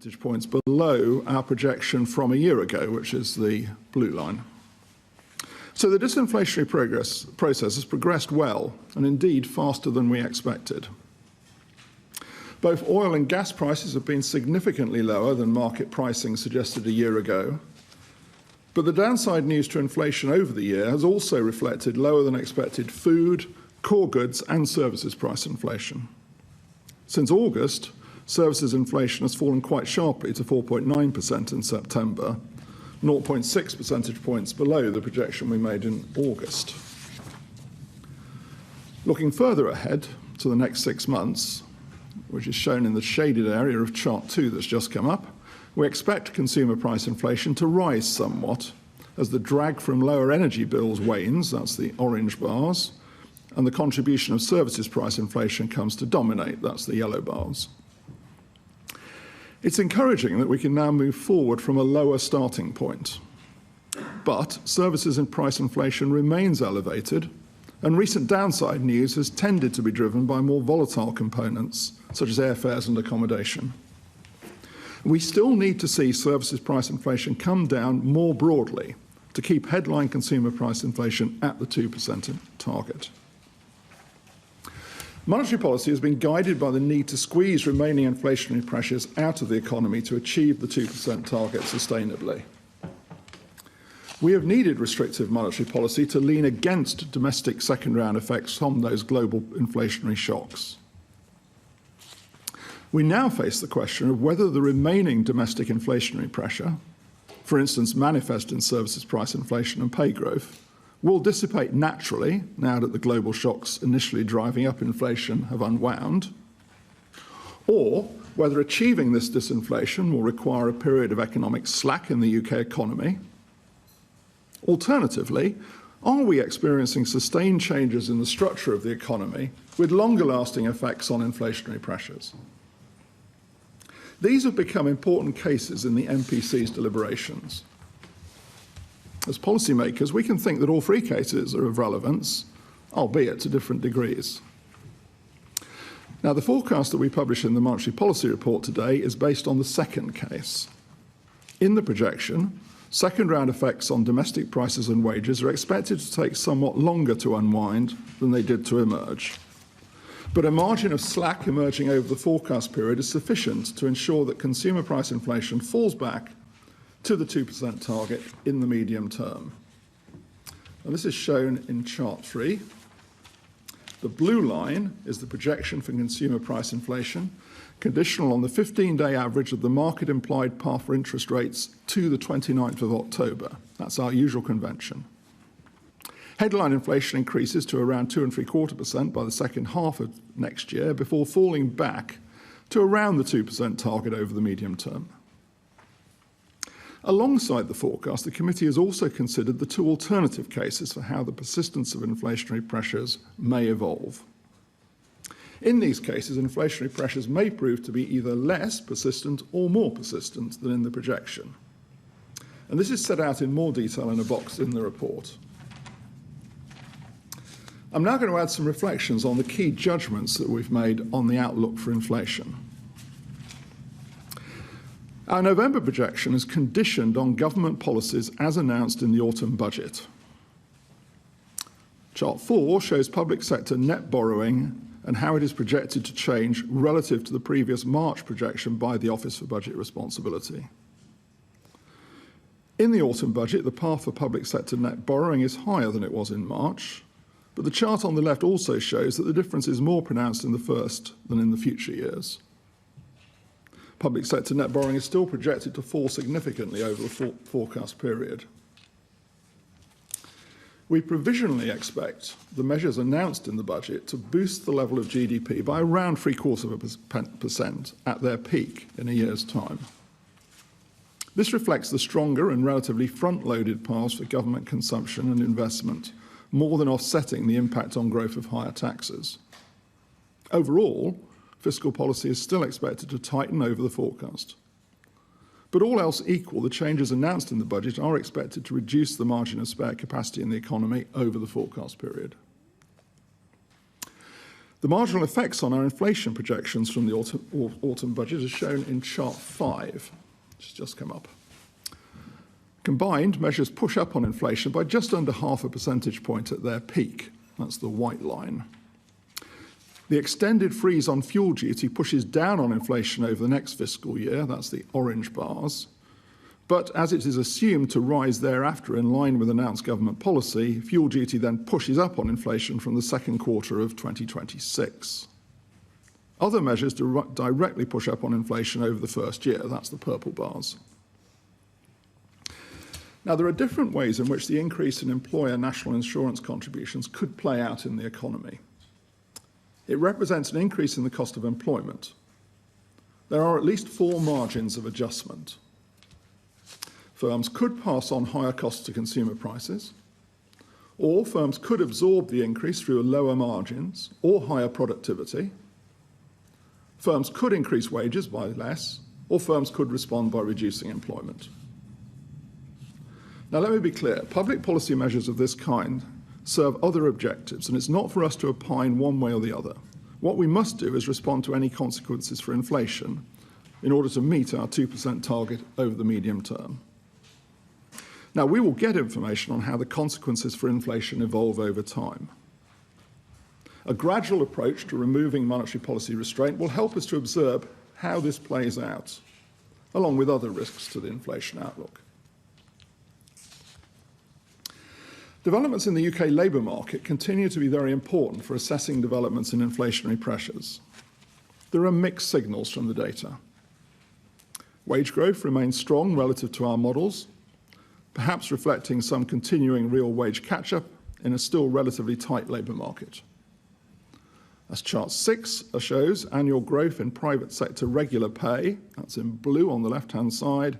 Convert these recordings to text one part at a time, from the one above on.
percentage points below our projection from a year ago, which is the blue line. So the disinflationary process has progressed well, and indeed faster than we expected. Both oil and gas prices have been significantly lower than market pricing suggested a year ago, but the downside news to inflation over the year has also reflected lower than expected food, core goods and services price inflation. Since August, services inflation has fallen quite sharply to 4.9% in September, 0.6 percentage points below the projection we made in August. Looking further ahead to the next 6 months, which is shown in the shaded area of chart 2 that's just come up, we expect consumer price inflation to rise somewhat as the drag from lower energy bills wanes, that's the orange bars, and the contribution of services price inflation comes to dominate, that's the yellow bars. It's encouraging that we can now move forward from a lower starting point. But services and price inflation remains elevated, and recent downside news has tended to be driven by more volatile components, such as airfares and accommodation. We still need to see services price inflation come down more broadly to keep headline consumer price inflation at the 2% target. Monetary policy has been guided by the need to squeeze remaining inflationary pressures out of the economy to achieve the 2% target sustainably. We have needed restrictive monetary policy to lean against domestic second-round effects from those global inflationary shocks. We now face the question of whether the remaining domestic inflationary pressure, for instance manifest in services price inflation and pay growth, will dissipate naturally now that the global shocks initially driving up inflation have unwound, or whether achieving this disinflation will require a period of economic slack in the UK economy. Alternatively, are we experiencing sustained changes in the structure of the economy with longer-lasting effects on inflationary pressures? These have become important cases in the MPC's deliberations. As policymakers, we can think that all three cases are of relevance, albeit to different degrees. Now, the forecast that we publish in the Monetary Policy Report today is based on the second case. In the projection, second-round effects on domestic prices and wages are expected to take somewhat longer to unwind than they did to emerge. But a margin of slack emerging over the forecast period is sufficient to ensure that consumer price inflation falls back to the 2% target in the medium term. And this is shown in chart 3. The blue line is the projection for consumer price inflation, conditional on the 15-day average of the market-implied path for interest rates to the 29th of October. That's our usual convention. Headline inflation increases to around 2.75% by the second half of next year before falling back to around the 2% target over the medium term. Alongside the forecast, the committee has also considered the two alternative cases for how the persistence of inflationary pressures may evolve. In these cases, inflationary pressures may prove to be either less persistent or more persistent than in the projection. And this is set out in more detail in a box in the report. I'm now going to add some reflections on the key judgments that we've made on the outlook for inflation. Our November projection is conditioned on government policies as announced in the autumn budget. Chart 4 shows public sector net borrowing and how it is projected to change relative to the previous March projection by the Office for Budget Responsibility. In the autumn budget, the path for public sector net borrowing is higher than it was in March, but the chart on the left also shows that the difference is more pronounced in the first than in the future years. Public sector net borrowing is still projected to fall significantly over the forecast period. We provisionally expect the measures announced in the budget to boost the level of GDP by around 0.75% at their peak in a year's time. This reflects the stronger and relatively front-loaded paths for government consumption and investment, more than offsetting the impact on growth of higher taxes. Overall, fiscal policy is still expected to tighten over the forecast. But all else equal, the changes announced in the budget are expected to reduce the margin of spare capacity in the economy over the forecast period. The marginal effects on our inflation projections from the autumn budget are shown in chart 5, which has just come up. Combined, measures push up on inflation by just under half a percentage point at their peak. That's the white line. The extended freeze on fuel duty pushes down on inflation over the next fiscal year. That's the orange bars. But as it is assumed to rise thereafter in line with announced government policy, fuel duty then pushes up on inflation from the second quarter of 2026. Other measures directly push up on inflation over the first year. That's the purple bars. Now, there are different ways in which the increase in employer national insurance contributions could play out in the economy. It represents an increase in the cost of employment. There are at least 4 margins of adjustment. Firms could pass on higher costs to consumer prices, or firms could absorb the increase through lower margins or higher productivity. Firms could increase wages by less, or firms could respond by reducing employment. Now, let me be clear. Public policy measures of this kind serve other objectives, and it's not for us to opine one way or the other. What we must do is respond to any consequences for inflation in order to meet our 2% target over the medium term. Now, we will get information on how the consequences for inflation evolve over time. A gradual approach to removing monetary policy restraint will help us to observe how this plays out, along with other risks to the inflation outlook. Developments in the UK labour market continue to be very important for assessing developments in inflationary pressures. There are mixed signals from the data. Wage growth remains strong relative to our models, perhaps reflecting some continuing real wage catch-up in a still relatively tight labour market. As chart 6 shows, annual growth in private sector regular pay, that's in blue on the left-hand side,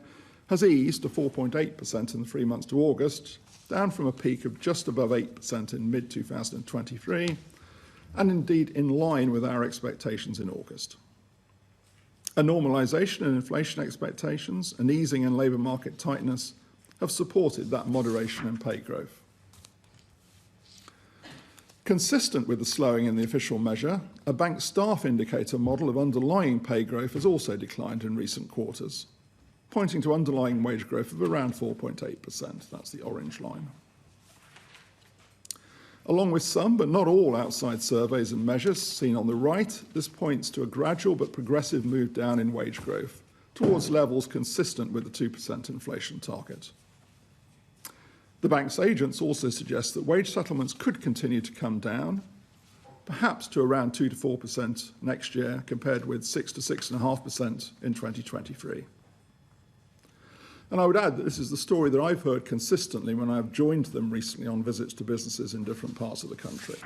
has eased to 4.8% in the 3 months to August, down from a peak of just above 8% in mid-2023, and indeed in line with our expectations in August. A normalisation in inflation expectations, an easing in labour market tightness have supported that moderation in pay growth. Consistent with the slowing in the official measure, a bank staff indicator model of underlying pay growth has also declined in recent quarters, pointing to underlying wage growth of around 4.8%. That's the orange line. Along with some, but not all, outside surveys and measures seen on the right, this points to a gradual but progressive move down in wage growth towards levels consistent with the 2% inflation target. The bank's agents also suggest that wage settlements could continue to come down, perhaps to around 2 to 4% next year, compared with 6 to 6.5% in 2023. And I would add that this is the story that I've heard consistently when I've joined them recently on visits to businesses in different parts of the country.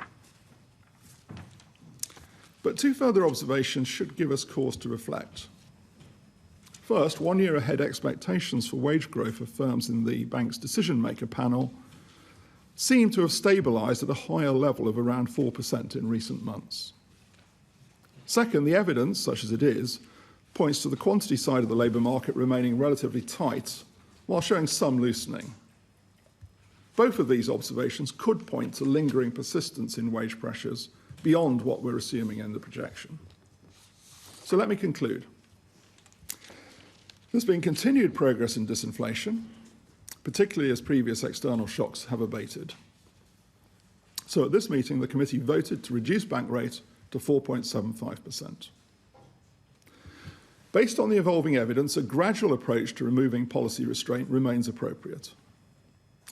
But 2 further observations should give us cause to reflect. First, 1 year ahead expectations for wage growth of firms in the bank's decision-maker panel seem to have stabilised at a higher level of around 4% in recent months. Second, the evidence, such as it is, points to the quantity side of the labour market remaining relatively tight while showing some loosening. Both of these observations could point to lingering persistence in wage pressures beyond what we're assuming in the projection. So let me conclude. There's been continued progress in disinflation, particularly as previous external shocks have abated. So at this meeting, the committee voted to reduce bank rate to 4.75%. Based on the evolving evidence, a gradual approach to removing policy restraint remains appropriate.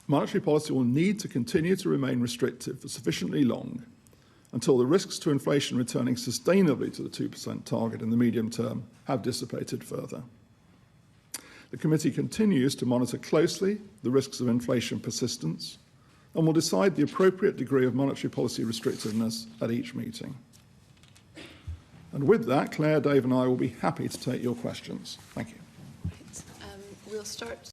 Monetary policy will need to continue to remain restrictive for sufficiently long until the risks to inflation returning sustainably to the 2% target in the medium term have dissipated further. The committee continues to monitor closely the risks of inflation persistence and will decide the appropriate degree of monetary policy restrictiveness at each meeting. And with that, Claire, Dave and I will be happy to take your questions. Thank you. We'll start